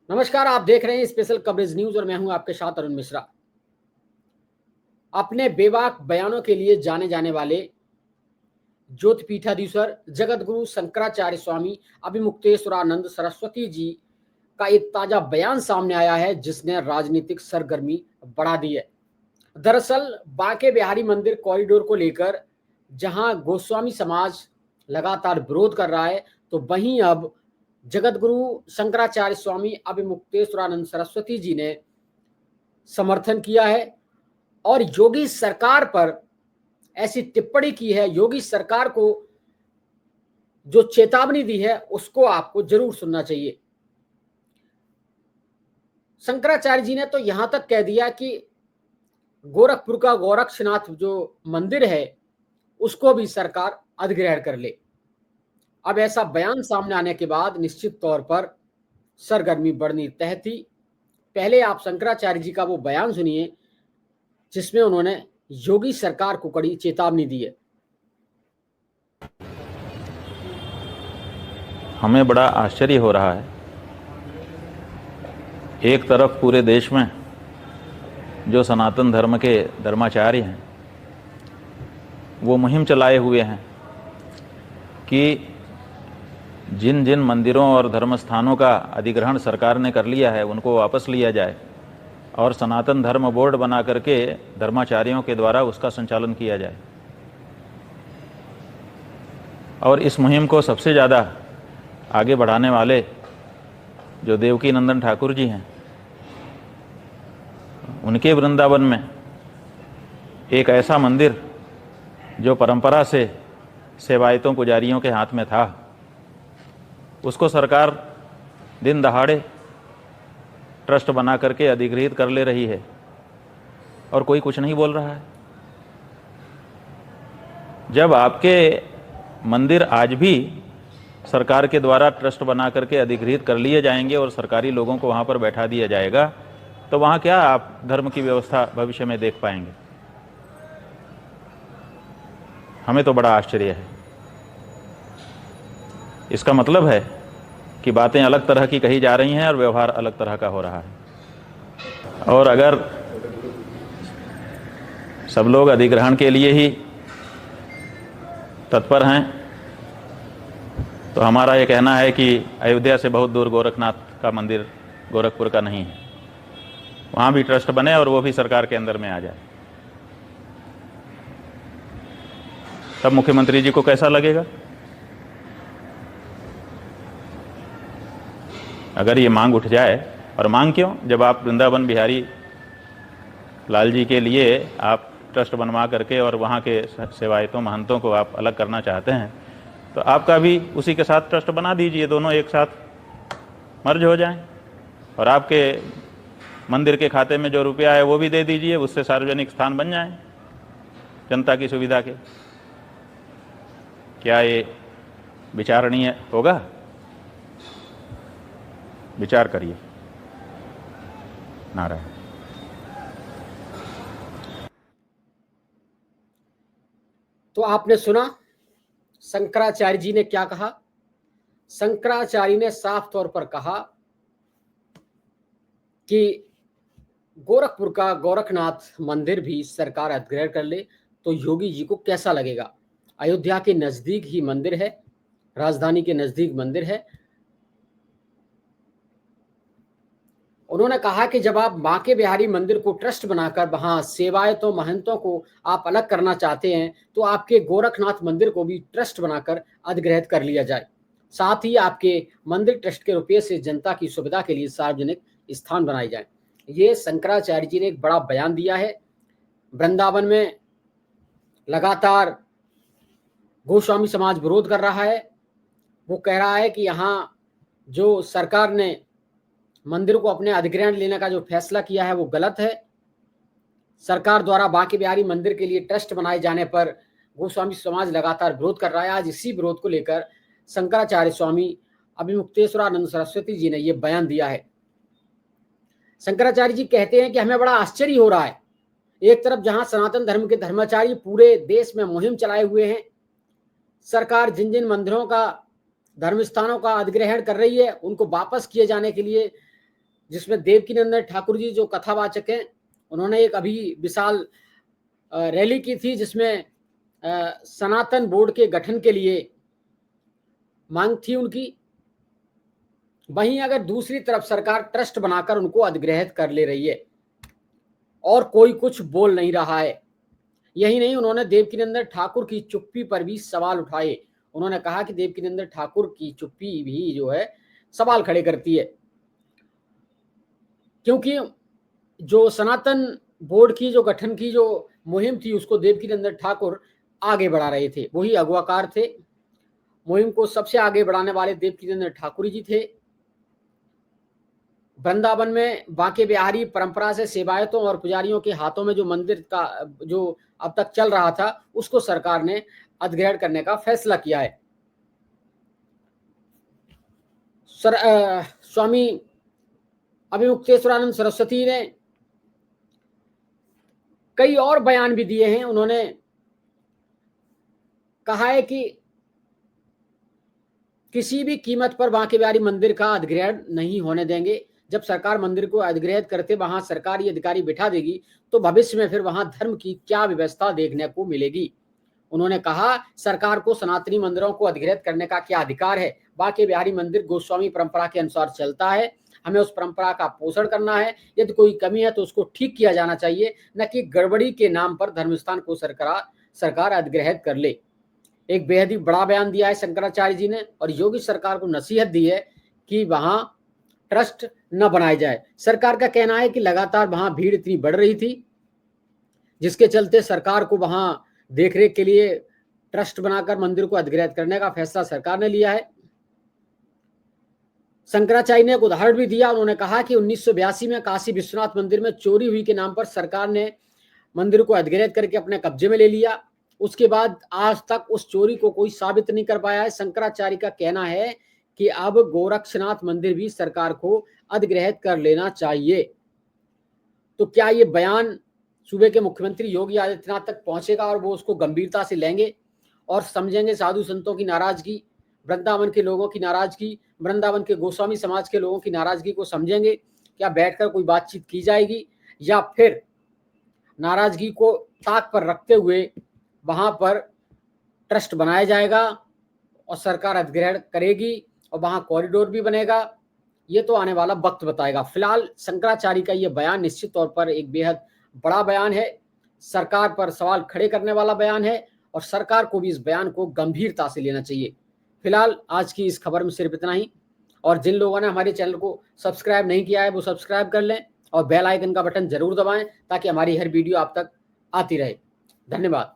नमस्कार, आप देख रहे हैं स्पेशल कवरेज न्यूज और मैं हूं आपके साथ अरुण मिश्रा। अपने बेबाक बयानों के लिए जाने जाने वाले ज्योतिपीठाधीश्वर जगत गुरु शंकराचार्य स्वामी अभिमुक्तेश्वरानंद सरस्वती जी का एक ताजा बयान सामने आया है जिसने राजनीतिक सरगर्मी बढ़ा दी है। दरअसल बांके बिहारी मंदिर कॉरिडोर को लेकर जहां गोस्वामी समाज लगातार विरोध कर रहा है, तो वहीं अब जगत गुरु शंकराचार्य स्वामी अभिमुक्तेश्वरानंद सरस्वती जी ने समर्थन किया है और योगी सरकार पर ऐसी टिप्पणी की है। योगी सरकार को जो चेतावनी दी है उसको आपको जरूर सुनना चाहिए। शंकराचार्य जी ने तो यहां तक कह दिया कि गोरखपुर का गोरक्षनाथ जो मंदिर है उसको भी सरकार अधिग्रहण कर ले। अब ऐसा बयान सामने आने के बाद निश्चित तौर पर सरगर्मी बढ़नी तय थी। पहले आप शंकराचार्य जी का वो बयान सुनिए जिसमें उन्होंने योगी सरकार को कड़ी चेतावनी दी है। हमें बड़ा आश्चर्य हो रहा है, एक तरफ पूरे देश में जो सनातन धर्म के धर्माचार्य हैं वो मुहिम चलाए हुए हैं कि जिन जिन मंदिरों और धर्म स्थानों का अधिग्रहण सरकार ने कर लिया है उनको वापस लिया जाए और सनातन धर्म बोर्ड बना करके धर्माचार्यों के द्वारा उसका संचालन किया जाए। और इस मुहिम को सबसे ज़्यादा आगे बढ़ाने वाले जो देवकी नंदन ठाकुर जी हैं, उनके वृंदावन में एक ऐसा मंदिर जो परंपरा से सेवायतों पुजारियों के हाथ में था, उसको सरकार दिन दहाड़े ट्रस्ट बना करके अधिग्रहित कर ले रही है और कोई कुछ नहीं बोल रहा है। जब आपके मंदिर आज भी सरकार के द्वारा ट्रस्ट बना करके अधिग्रहित कर लिए जाएंगे और सरकारी लोगों को वहाँ पर बैठा दिया जाएगा, तो वहाँ क्या आप धर्म की व्यवस्था भविष्य में देख पाएंगे? हमें तो बड़ा आश्चर्य है। इसका मतलब है कि बातें अलग तरह की कही जा रही हैं और व्यवहार अलग तरह का हो रहा है। और अगर सब लोग अधिग्रहण के लिए ही तत्पर हैं तो हमारा ये कहना है कि अयोध्या से बहुत दूर गोरखनाथ का मंदिर गोरखपुर का नहीं है, वहाँ भी ट्रस्ट बने और वो भी सरकार के अंदर में आ जाए। तब मुख्यमंत्री जी को कैसा लगेगा? अगर ये मांग उठ जाए, और मांग क्यों, जब आप वृंदावन बिहारी लाल जी के लिए आप ट्रस्ट बनवा करके और वहाँ के सेवायतों महंतों को आप अलग करना चाहते हैं, तो आपका भी उसी के साथ ट्रस्ट बना दीजिए, दोनों एक साथ मर्ज हो जाएं और आपके मंदिर के खाते में जो रुपया है वो भी दे दीजिए, उससे सार्वजनिक स्थान बन जाएं जनता की सुविधा के। क्या ये विचारणीय होगा? विचार करिए। नारायण। तो आपने सुना शंकराचार्य जी ने क्या कहा। शंकराचार्य ने साफ तौर पर कहा कि गोरखपुर का गोरखनाथ मंदिर भी सरकार अधिग्रहण कर ले तो योगी जी को कैसा लगेगा। अयोध्या के नजदीक ही मंदिर है, राजधानी के नजदीक मंदिर है। उन्होंने कहा कि जब आप बांके बिहारी मंदिर को ट्रस्ट बनाकर वहां सेवायतों महंतों को आप अलग करना चाहते हैं, तो आपके गोरखनाथ मंदिर को भी ट्रस्ट बनाकर अधिग्रहित कर लिया जाए। साथ ही आपके मंदिर ट्रस्ट के रुपये से जनता की सुविधा के लिए सार्वजनिक स्थान बनाए जाए। ये शंकराचार्य जी ने एक बड़ा बयान दिया है। वृंदावन में लगातार गोस्वामी समाज विरोध कर रहा है। वो कह रहा है कि यहाँ जो सरकार ने मंदिर को अपने अधिग्रहण लेने का जो फैसला किया है वो गलत है। सरकार द्वारा बांके बिहारी मंदिर के लिए ट्रस्ट बनाए जाने पर गोस्वामी समाज लगातार विरोध कर रहा है। आज इसी विरोध को लेकर शंकराचार्य स्वामी अभिमुक्तेश्वरानंद सरस्वती जी ने यह बयान दिया है। शंकराचार्य जी कहते हैं कि हमें बड़ा आश्चर्य हो रहा है, एक तरफ जहां सनातन धर्म के धर्माचार्य पूरे देश में मुहिम चलाए हुए हैं, सरकार जिन जिन मंदिरों का धर्म स्थानों का अधिग्रहण कर रही है उनको वापस किए जाने के लिए जिसमें देवकीनंदन ठाकुर जी जो कथावाचक हैं, उन्होंने एक अभी विशाल रैली की थी, जिसमें सनातन बोर्ड के गठन के लिए मांग थी उनकी। वहीं अगर दूसरी तरफ सरकार ट्रस्ट बनाकर उनको अधिग्रहित कर ले रही है और कोई कुछ बोल नहीं रहा है। यही नहीं, उन्होंने देवकीनंदन ठाकुर की चुप्पी पर भी सवाल उठाए। उन्होंने कहा कि देवकीनंदन ठाकुर की चुप्पी भी जो है सवाल खड़े करती है, क्योंकि जो सनातन बोर्ड की जो गठन की जो मुहिम थी, उसको देवकीनंदन ठाकुर आगे बढ़ा रहे थे। वही अगुवाकार थे। मुहिम को सबसे आगे बढ़ाने वाले देवकीनंदन ठाकुर जी थे। वृंदावन में बांके बिहारी परंपरा से सेवायतों और पुजारियों के हाथों में जो मंदिर का जो अब तक चल रहा था, उसको सरकार ने अधिग्रहण करने का फैसला किया है। स्वामी अभिमुक्तेश्वरानंद सरस्वती ने कई और बयान भी दिए हैं। उन्होंने कहा है कि किसी भी कीमत पर बांके बिहारी मंदिर का अधिग्रहण नहीं होने देंगे। जब सरकार मंदिर को अधिग्रहित करते वहां सरकारी अधिकारी बिठा देगी, तो भविष्य में फिर वहां धर्म की क्या व्यवस्था देखने को मिलेगी। उन्होंने कहा, सरकार को सनातनी मंदिरों को अधिग्रहित करने का क्या अधिकार है। बांके बिहारी मंदिर गोस्वामी परंपरा के अनुसार चलता है। हमें उस परंपरा का पोषण करना है। यदि कोई कमी है तो उसको ठीक किया जाना चाहिए, न कि गड़बड़ी के नाम पर धर्मस्थान को सरकार अधिग्रहित कर ले। एक बेहद ही बड़ा बयान दिया है शंकराचार्य जी ने, और योगी सरकार को नसीहत दी है कि वहां ट्रस्ट न बनाया जाए। सरकार का कहना है कि लगातार वहां भीड़ इतनी बढ़ रही थी, जिसके चलते सरकार को वहां देखरेख के लिए ट्रस्ट बनाकर मंदिर को अधिग्रहित करने का फैसला सरकार ने लिया है। शंकराचार्य ने एक उदाहरण भी दिया। उन्होंने कहा कि 1982 में काशी विश्वनाथ मंदिर में चोरी हुई के नाम पर सरकार ने मंदिर को अधिग्रहित करके अपने कब्जे में ले लिया। उसके बाद आज तक उस चोरी को कोई साबित नहीं कर पाया है। शंकराचार्य का कहना है कि अब गोरक्षनाथ मंदिर भी सरकार को अधिग्रहित कर लेना चाहिए। तो क्या ये बयान सूबे के मुख्यमंत्री योगी आदित्यनाथ तक पहुंचेगा और वो उसको गंभीरता से लेंगे और समझेंगे साधु संतों की नाराजगी, वृंदावन के लोगों की नाराजगी, वृंदावन के गोस्वामी समाज के लोगों की नाराजगी को समझेंगे? क्या बैठकर कोई बातचीत की जाएगी, या फिर नाराजगी को ताक पर रखते हुए वहां पर ट्रस्ट बनाया जाएगा और सरकार अधिग्रहण करेगी और वहां कॉरिडोर भी बनेगा? ये तो आने वाला वक्त बताएगा। फिलहाल शंकराचार्य का ये बयान निश्चित तौर पर एक बेहद बड़ा बयान है, सरकार पर सवाल खड़े करने वाला बयान है, और सरकार को भी इस बयान को गंभीरता से लेना चाहिए। फिलहाल आज की इस खबर में सिर्फ इतना ही, और जिन लोगों ने हमारे चैनल को सब्सक्राइब नहीं किया है वो सब्सक्राइब कर लें और बेल आइकन का बटन जरूर दबाएं, ताकि हमारी हर वीडियो आप तक आती रहे। धन्यवाद।